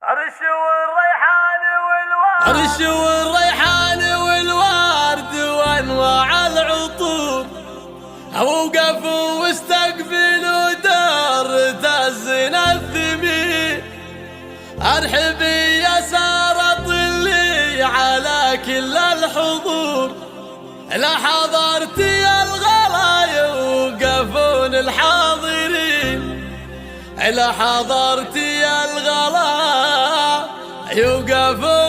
عرش والريحان والورد وانواع العطور اوقفوا واستقبلوا دارة الزنا الثمين. ارحبي يا سارة طلي على كل الحضور، لا حضرتي الغلا يوقفون الحاضرين، لا حضرتي الغلا يوقفون